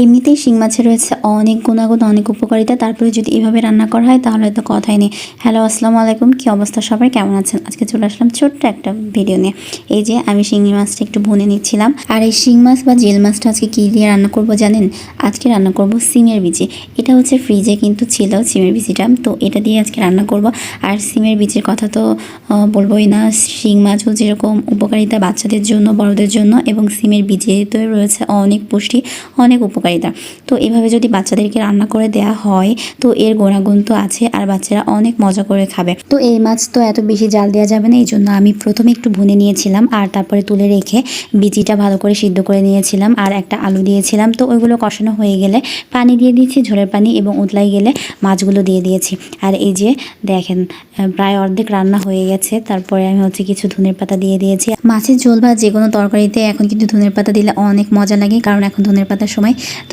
এমনিতেই শিং মাছে রয়েছে অনেক গুণাগুণ, অনেক উপকারিতা। তারপরে যদি এভাবে রান্না করা হয় তাহলে তো কথাই নেই। হ্যালো, আসসালামু আলাইকুম। কি অবস্থা সবাই, কেমন আছেন? আজকে চলে আসলাম ছোট্ট একটা ভিডিও নিয়ে। এই যে আমি শিঙি মাছটা একটু ভুনে নিচ্ছিলাম। আর এই শিং মাছ বা জিল মাছটা আজকে কী দিয়ে রান্না করব জানেন? আজকে রান্না করব সিমের বিচি। এটা হচ্ছে ফ্রিজে কিন্তু ছিল সিমের বিচিটা, তো এটা দিয়ে আজকে রান্না করব। আর সিমের বিচির কথা তো বলবোই না। শিং মাছও যেরকম উপকারিতা বাচ্চাদের জন্য, বড়দের জন্য, এবং সিমের বীজেতে রয়েছে অনেক পুষ্টি, অনেক উপকারিতা। তো এভাবে যদি বাচ্চাদেরকে রান্না করে দেওয়া হয় তো এর গুণাগুণ তো আছে, আর বাচ্চারা অনেক মজা করে খাবে। তো এই মাছ তো এত বেশি জাল দেওয়া যাবে না, এই জন্য আমি প্রথমে একটু ভুনে নিয়েছিলাম, আর তারপরে তুলে রেখে বিচিটা ভালো করে সিদ্ধ করে নিয়েছিলাম, আর একটা আলু দিয়েছিলাম। তো ওইগুলো কষানো হয়ে গেলে পানি দিয়ে দিয়েছি, ঝোলের পানি, এবং উতলাই গেলে মাছগুলো দিয়ে দিয়েছি। আর এই যে দেখেন প্রায় অর্ধেক রান্না হয়ে গেছে। তারপরে আমি কিছু ধনের পাতা দিয়ে দিয়েছি। মাছের ঝোল বা যে কোনো তরকারিতে এখন কিন্তু ধনের পাতা দিলে অনেক মজা লাগে, কারণ এখন ধনের পাতার সময়।